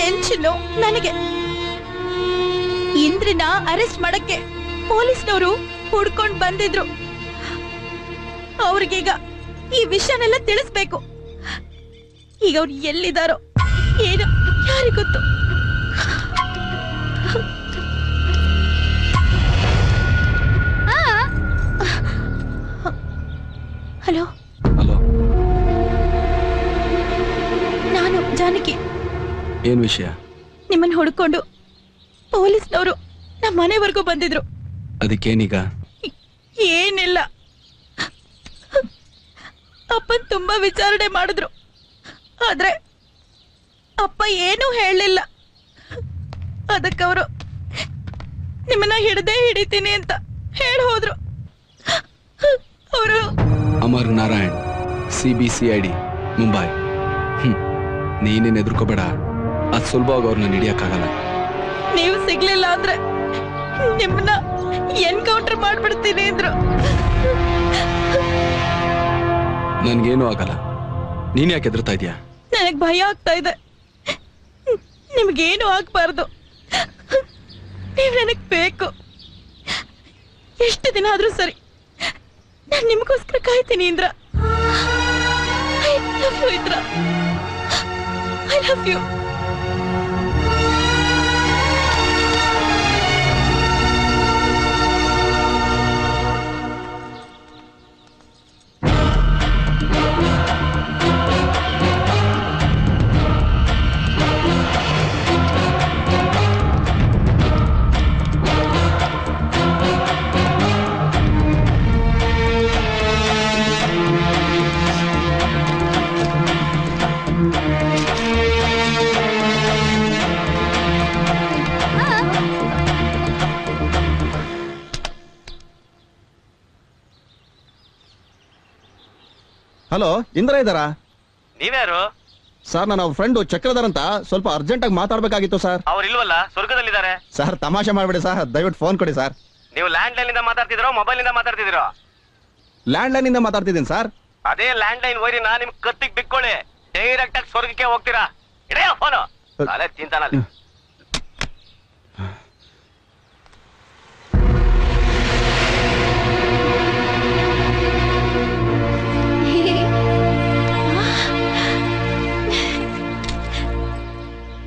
Tension ನನಗೆ. ಇಂದ್ರನ arrest ಮಾಡಕ್ಕೆ ಪೊಲೀಸ್ನವರು ಹುಡ್ಕೊಂಡ್ ಬಂದಿದ್ರು. ಅವ್ರಿಗೀಗ ಈ ವಿಷಯನೆಲ್ಲ ತಿಳಿಸ್ಬೇಕು. ಈಗ ಅವ್ರು ಎಲ್ಲಿದಾರೋ ಏನು ಯಾರಿಗೊತ್ತು. ಹಲೋ ಹಲೋ, ನಾನು ಜಾನಕಿ. ಏನ್ ವಿಷಯ? ನಿಮ್ಮನ್ನ ಹುಡ್ಕೊಂಡು ಪೊಲೀಸ್ನವರು ನಮ್ಮ ಮನೆವರೆಗೂ ಬಂದಿದ್ರು. ಅದಕ್ಕೇನೀಗ? ಏನಿಲ್ಲ, ಅಪ್ಪನ್ ತುಂಬಾ ವಿಚಾರಣೆ ಮಾಡಿದ್ರು. ಆದ್ರೆ ಅಪ್ಪ ಏನೂ ಹೇಳಲಿಲ್ಲ. ಅದಕ್ಕವರು ನಿಮ್ಮನ್ನ ಹಿಡಿತೀನಿ ಅಂತ ಹೇಳಿ ಹೋದ್ರು. ಅವರು ಅಮರ್ ನಾರಾಯಣ್, CBCID ಮುಂಬೈ. ನೀನೇನ್ ಎದುರ್ಕೋಬೇಡ, ಅದ್ ಸುಲಭವಾಗಿ ಅವ್ರನ್ನ ಹಿಡಿಯಕ್ಕಾಗಲ್ಲ. ನೀವು ಸಿಗ್ಲಿಲ್ಲ ಅಂದ್ರೆ ನಿಮ್ಮನ್ನ ಎನ್ಕೌಂಟರ್ ಮಾಡ್ಬಿಡ್ತೀನಿ ಅಂದ್ರು. ನನ್ಗೇನು ಆಗಲ್ಲ, ನೀನ್ ಯಾಕೆ ಎದುರ್ತಾ ಇದೀಯಾ? ನನಗ್ ಭಯ ಆಗ್ತಾ ಇದೆ. ನಿಮ್ಗೇನು ಆಗ್ಬಾರ್ದು. ನೀವ್ ನನಗ್ ಬೇಕು. ಎಷ್ಟು ದಿನ ಆದ್ರೂ ಸರಿ, ನಾನ್ ನಿಮ್ಗೋಸ್ಕರ ಕಾಯ್ತೀನಿ Indra. I love you Indra, I love you. Hello, Indra ಇದ್ದಾರಾ? ನೀವ್ಯಾರು ಸರ್? ನಾನು ಅವ್ರ ಫ್ರೆಂಡ್ ಚಕ್ರಧರ್ ಅಂತ, ಸ್ವಲ್ಪ ಅರ್ಜೆಂಟ್ ಆಗಿ ಮಾತಾಡ್ಬೇಕಾಗಿತ್ತು ಸರ್. ಅವ್ರು ಇಲ್ವಲ್ಲ, ಸ್ವರ್ಗದಲ್ಲಿದ್ದಾರೆ. ಸರ್ ತಮಾಷೆ ಮಾಡ್ಬೇಡಿ ಸರ್, ದಯವಿಟ್ಟು ಫೋನ್ ಕೊಡಿ ಸರ್. ನೀವು ಲ್ಯಾಂಡ್ ಲೈನ್ ಇಂದ ಮಾತಾಡ್ತಿದ್ರೋ ಮೊಬೈಲ್ ಇಂದ ಮಾತಾಡ್ತಿದ್ರೋ? ಲ್ಯಾಂಡ್ ಲೈನ್ ಇಂದ ಮಾತಾಡ್ತಿದ್ದೀನಿ ಸರ್. ಅದೇ ಲ್ಯಾಂಡ್ ಲೈನ್ ವೈರಿನ ನಿಮ್ ಕತ್ತಿಗೆ ಬಿಕ್ಕೊಳ್ಳಿ, ಡೈರೆಕ್ಟ್ ಆಗಿ ಸ್ವರ್ಗಕ್ಕೆ ಹೋಗ್ತೀರಾ. ಇಡೆಯ ಫೋನು ಅಲೆ ತಿಂತಾನಲ್ಲಿ.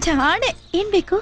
ಜಾಣೆ, ಏನ್ ಬೇಕು?